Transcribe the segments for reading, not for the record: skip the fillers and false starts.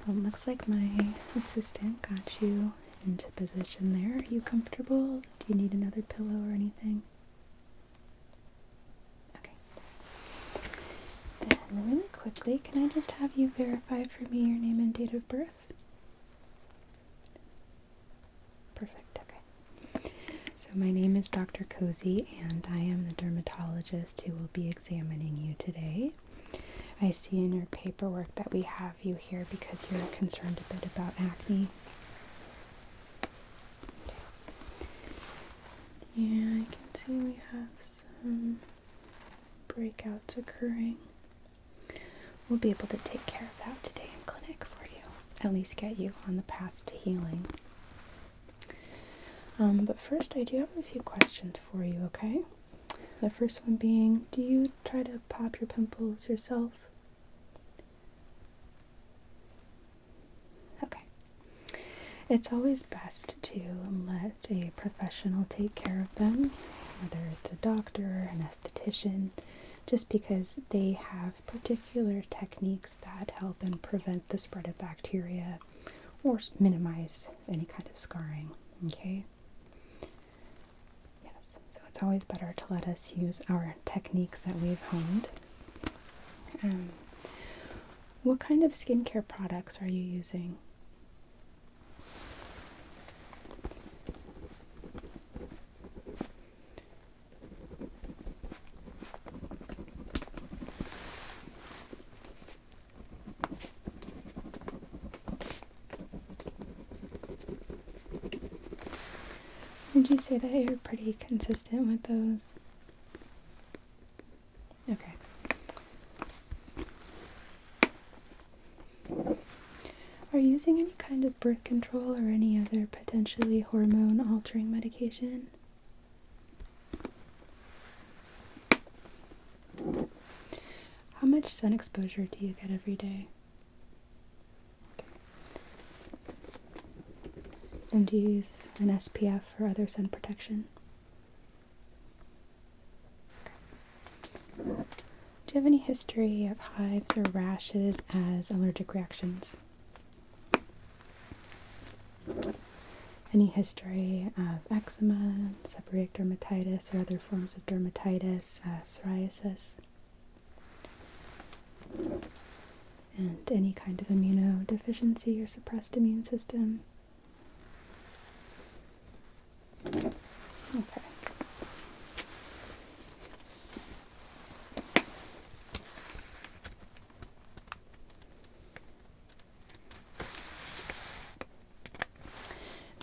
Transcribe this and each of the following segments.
Looks like my assistant got you into position there. Are you comfortable? Do you need another pillow or anything? Okay. Then really quickly, can I just have you verify for me your name and date of birth? Perfect, okay. So my name is Dr. Cozy, and I am the dermatologist who will be examining you today. I see in your paperwork that we have you here because you're concerned a bit about acne. Yeah, I can see we have some breakouts occurring. We'll be able to take care of that today in clinic for you. At least get you on the path to healing. But first I do have a few questions for you, okay? The first one being, do you try to pop your pimples yourself? Okay. It's always best to let a professional take care of them, whether it's a doctor, an esthetician, just because they have particular techniques that help and prevent the spread of bacteria or minimize any kind of scarring, okay? It's always better to let us use our techniques that we've honed. What kind of skincare products are you using? Would you say that you're pretty consistent with those? Okay. Are you using any kind of birth control or any other potentially hormone-altering medication? How much sun exposure do you get every day? And do you use an SPF or other sun protection? Okay. Do you have any history of hives or rashes as allergic reactions? Any history of eczema, seborrheic dermatitis, or other forms of dermatitis, psoriasis? And any kind of immunodeficiency or suppressed immune system? Okay.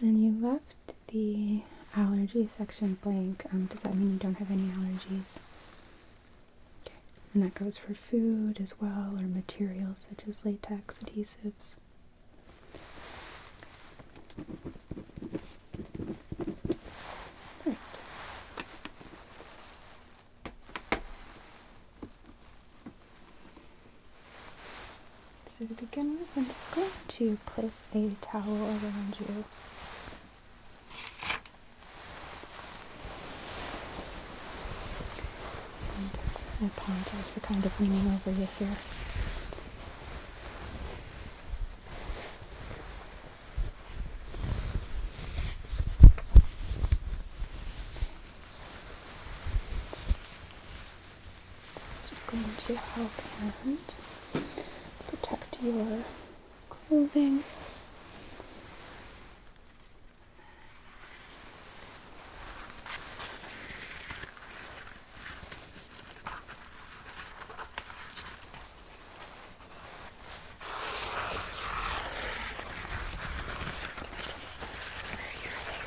And you left the allergy section blank. Does that mean you don't have any allergies? Okay. And that goes for food as well, or materials such as latex, adhesives. So to begin with, I'm just going to place a towel around you. And I apologize for kind of leaning over you here. This is just going to help and protect your clothing. Place this over your hair.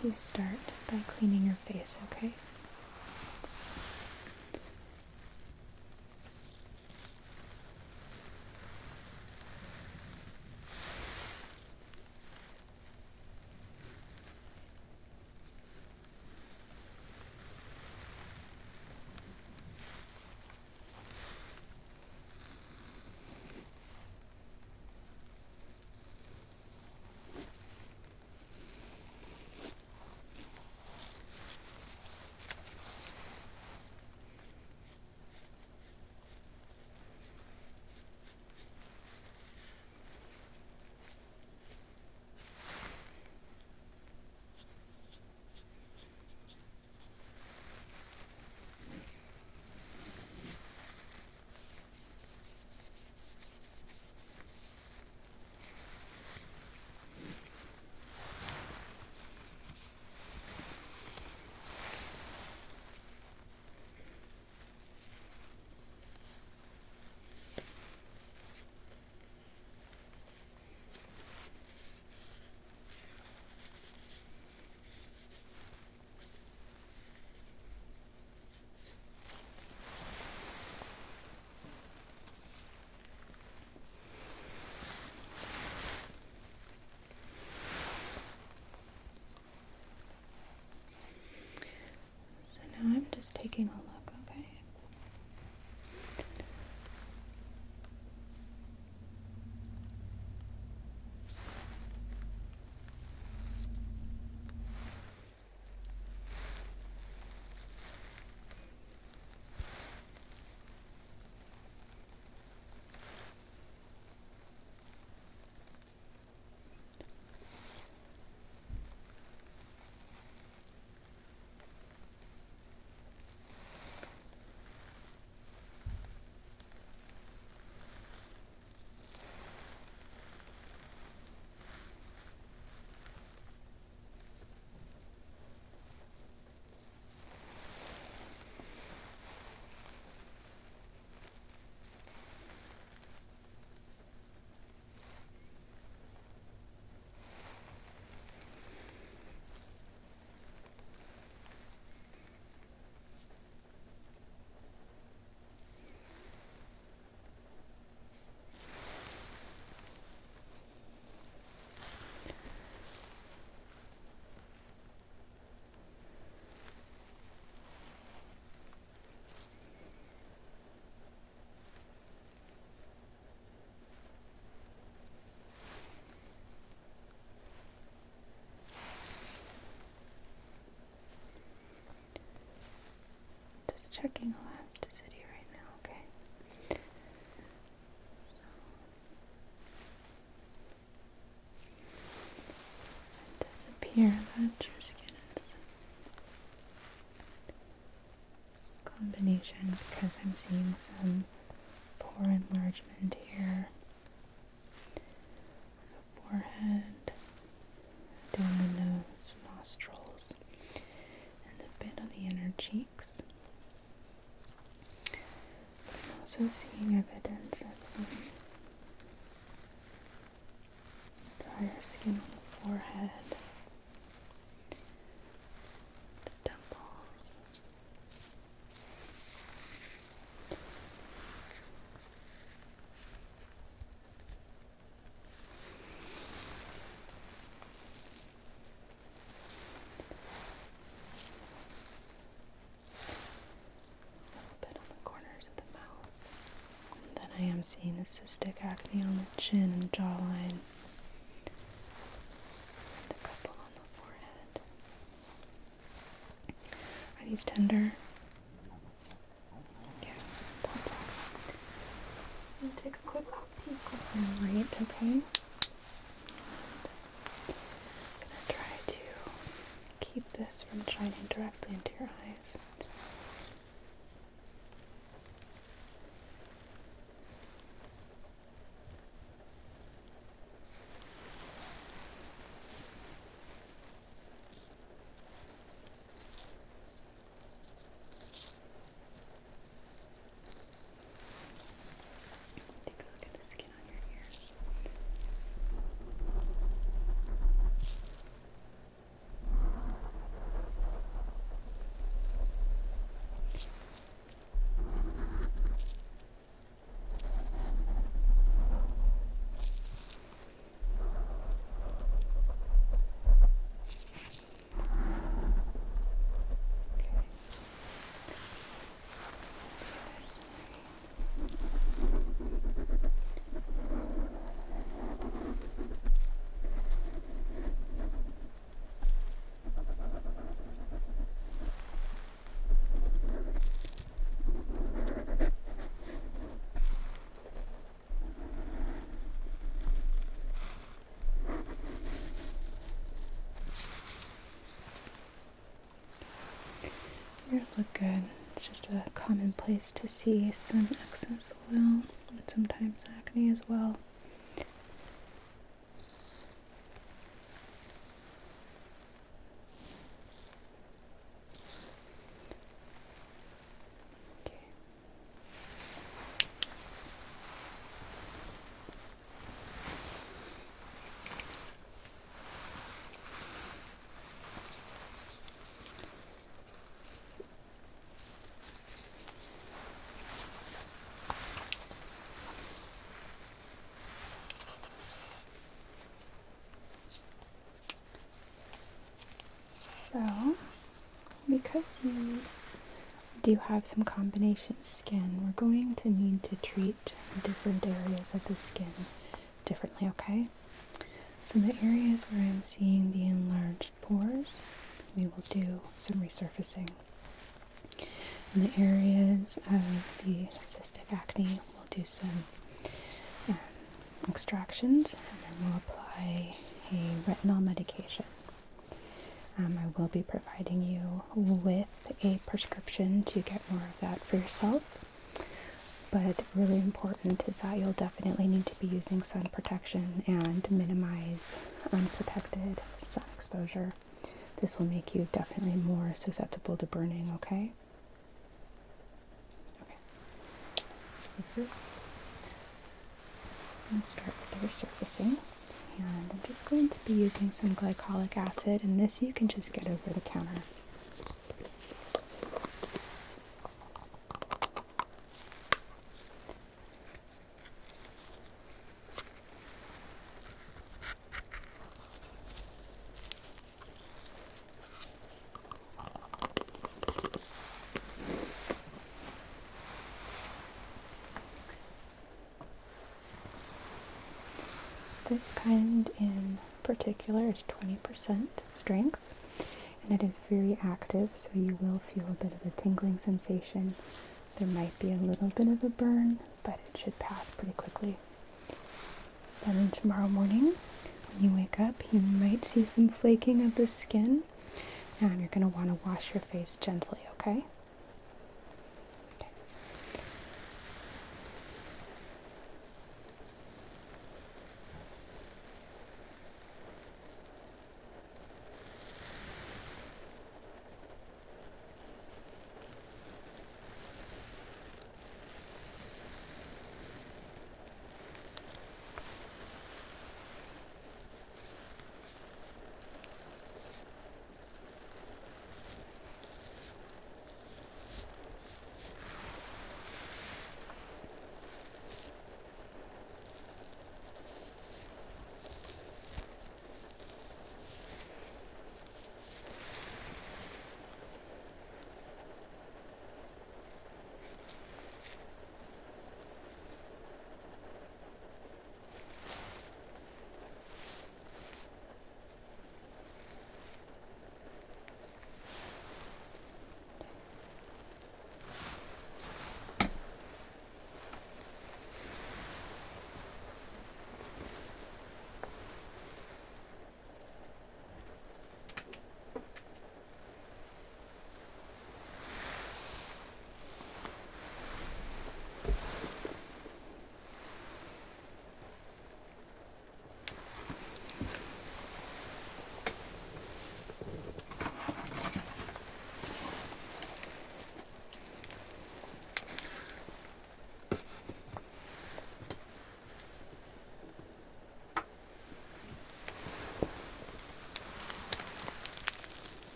to start by cleaning your face, okay? Now I'm just taking a look, okay? Just checking elasticity right now, okay? It does appear that your skin is a combination because I'm seeing some pore enlargement here on the forehead, down the nose, nostrils, and a bit on the inner cheeks. I'm also seeing evidence of some drier skin on the forehead, the temples. A bit on the corners of the mouth. And then I am seeing a cystic acne on the chin and jawline. And a couple on the forehead. Are these tender? Yeah, thought so. I'm gonna take a quick peek with my light, okay? And I'm gonna try to keep this from shining directly into your eyes. Take a look at the skin on your ears. look good. It's just a common place to see some excess oil and sometimes acne as well. So, because you do have some combination skin, we're going to need to treat different areas of the skin differently, okay? So the areas where I'm seeing the enlarged pores, we will do some resurfacing. In the areas of the cystic acne, we'll do some extractions, and then we'll apply a retinol medication. I will be providing you with a prescription to get more of that for yourself, but really important is that you'll definitely need to be using sun protection and minimize unprotected sun exposure. This will make you definitely more susceptible to burning, okay? Okay. So I'm going to start with the resurfacing. And I'm just going to be using some glycolic acid, and this you can just get over the counter. This kind in particular is 20% strength, and it is very active, so you will feel a bit of a tingling sensation. There might be a little bit of a burn, but it should pass pretty quickly. Then tomorrow morning, when you wake up, you might see some flaking of the skin, and you're going to want to wash your face gently, okay?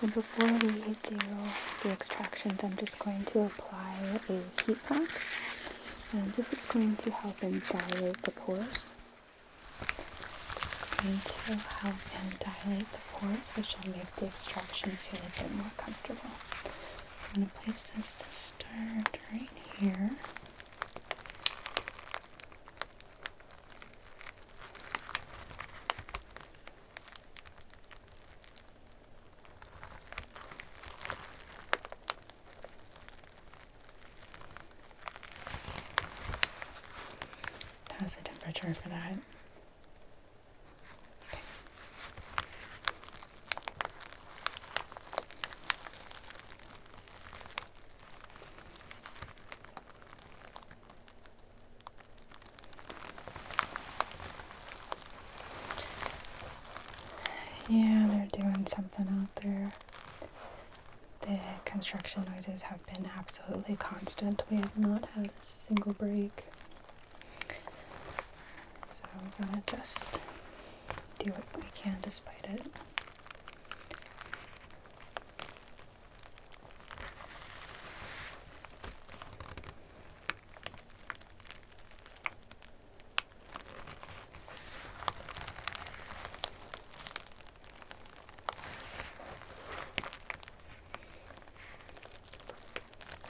So before we do the extractions, I'm just going to apply a heat pack, and this is going to help and dilate the pores. It's going to help and dilate the pores, which will make the extraction feel a bit more comfortable. So I'm going to place this to start right here. How's the temperature for that? Okay. Yeah, they're doing something out there. The construction noises have been absolutely constant. We have not had a single break. So we're gonna just do what we can despite it.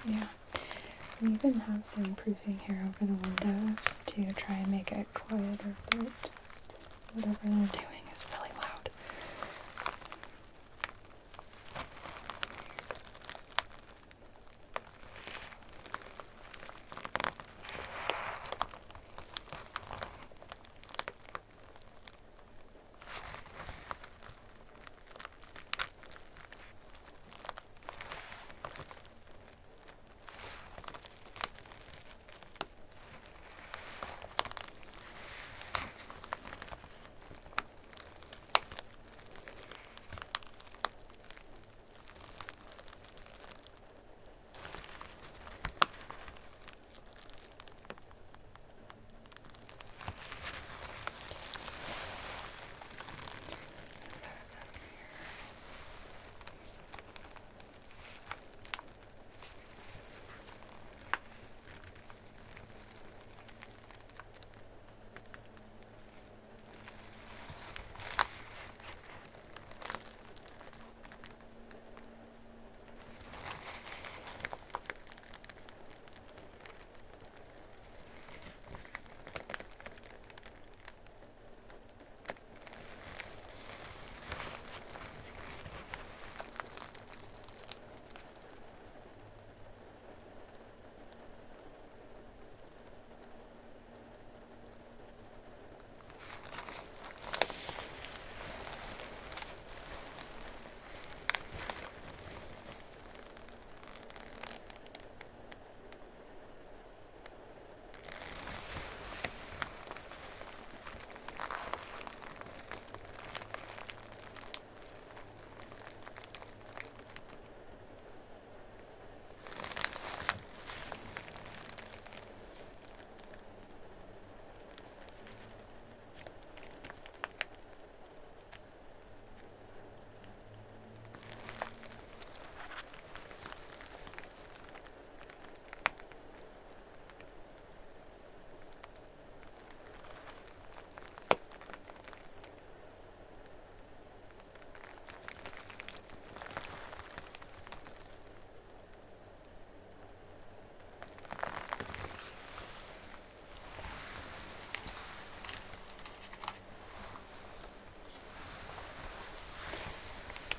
Yeah, we even have some proofing here over the windows to try and make it quieter, but just whatever they're doing is really loud.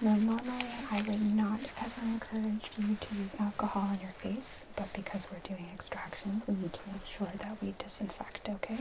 Now, normally I would not ever encourage you to use alcohol on your face, but because we're doing extractions, we need to make sure that we disinfect, okay?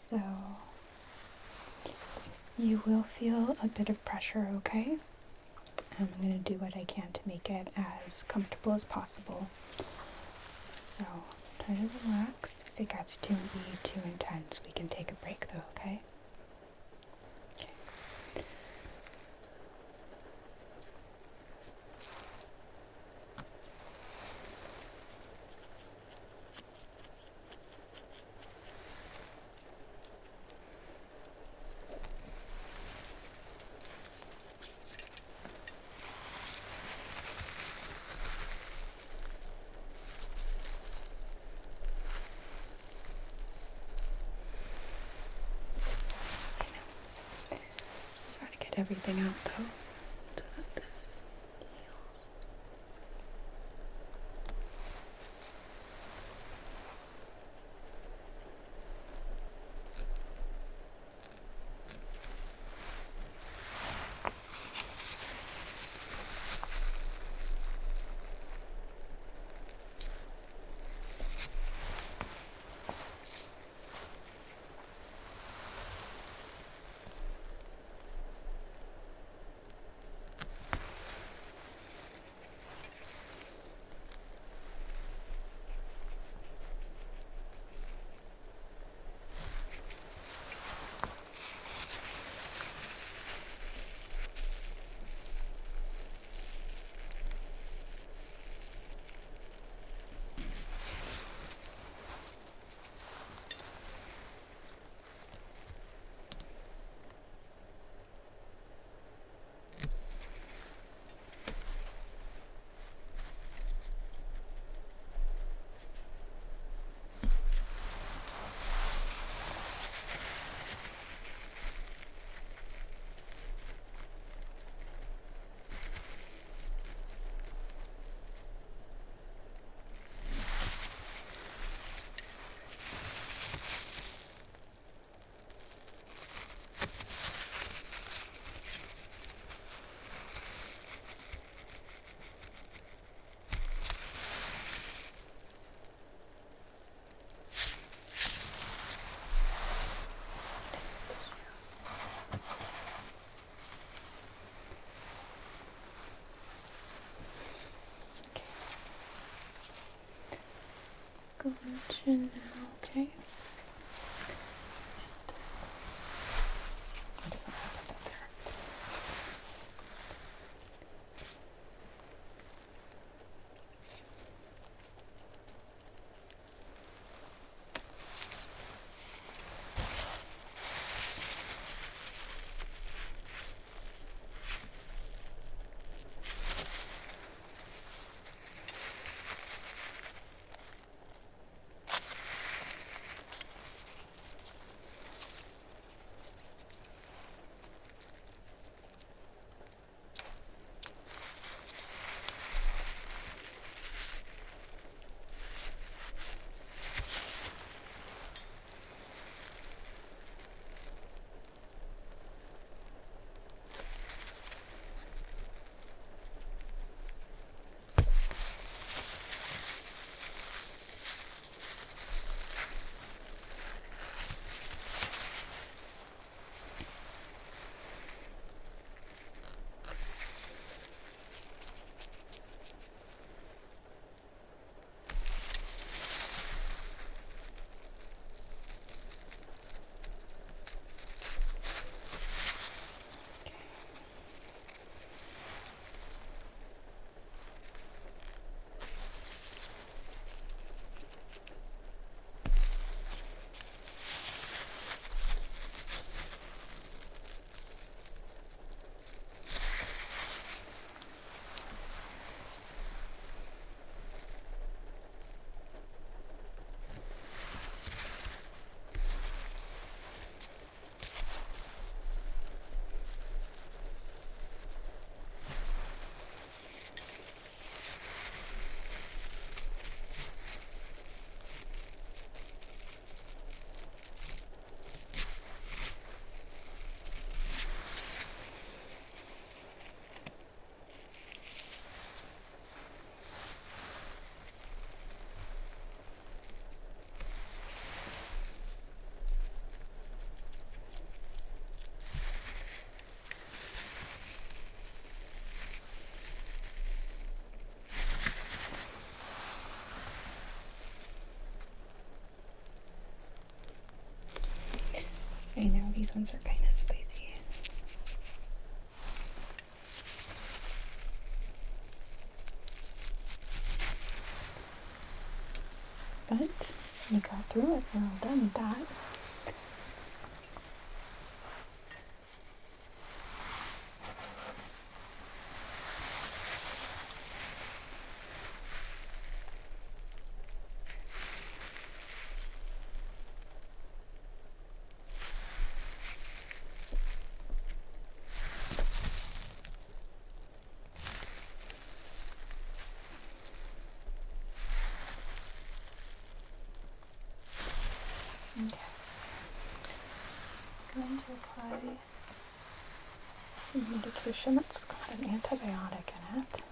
So you will feel a bit of pressure, okay? I'm going to do what I can to make it as comfortable as possible. So try to relax. If it gets to be too intense, we can take a break though, okay? Okay. Gotta get everything out though, so that this heals. Go in now, okay? I don't know how to put that there. I know these ones are kind of spicy. But you got through it. We're all done with that. Okay. I'm going to apply some medication that's got an antibiotic in it.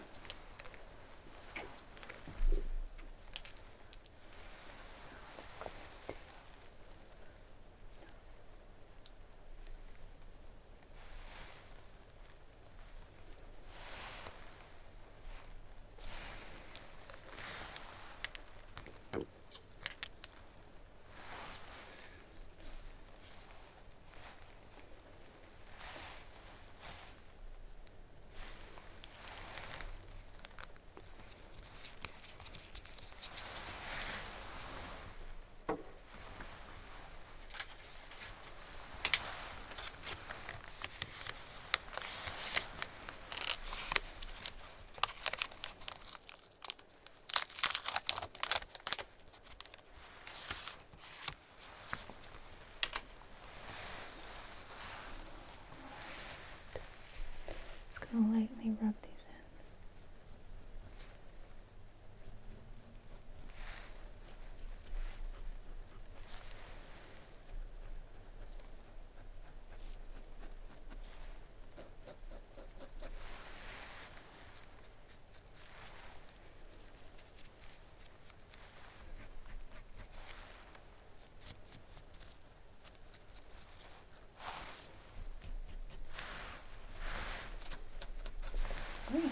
Just going to lightly rub these in. Great.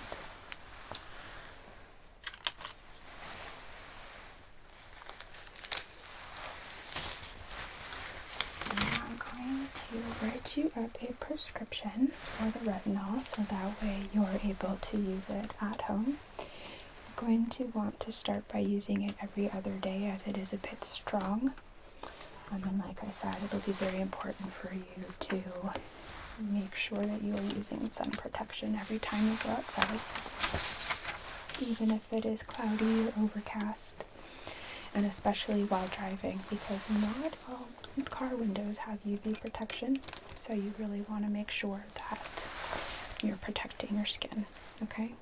So now I'm going to write you up a prescription for the retinol so that way you're able to use it at home. You're going to want to start by using it every other day as it is a bit strong. And like I said, it'll be very important for you to make sure that you are using sun protection every time you go outside, even if it is cloudy or overcast, and especially while driving, because not all car windows have UV protection, so you really want to make sure that you're protecting your skin, okay?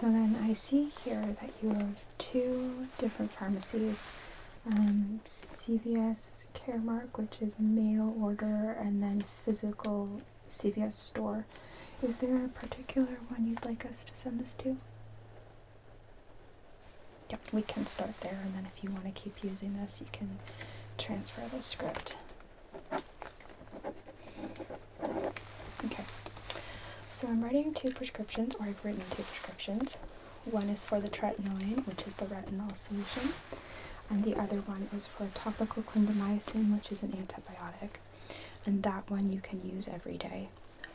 So then I see here that you have two different pharmacies. CVS Caremark, which is mail order, and then physical CVS store. Is there a particular one you'd like us to send this to? Yep, we can start there, and then if you want to keep using this, you can transfer the script. Okay, so I'm writing two prescriptions, or I've written two prescriptions. One is for the tretinoin, which is the retinol solution, and the other one is for topical clindamycin, which is an antibiotic, and that one you can use every day.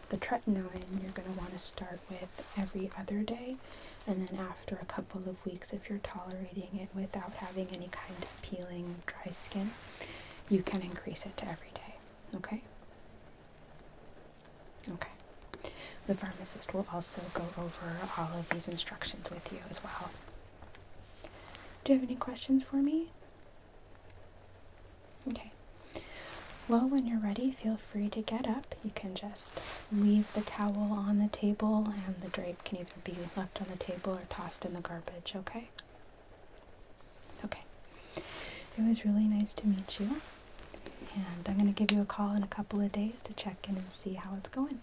The tretinoin you're going to want to start with every other day, and then after a couple of weeks, if you're tolerating it without having any kind of peeling, dry skin, you can increase it to every day. Okay? Okay. The pharmacist will also go over all of these instructions with you as well. Do you have any questions for me? Okay. Well, when you're ready, feel free to get up. You can just leave the towel on the table, and the drape can either be left on the table or tossed in the garbage, okay? Okay. It was really nice to meet you, and I'm going to give you a call in a couple of days to check in and see how it's going.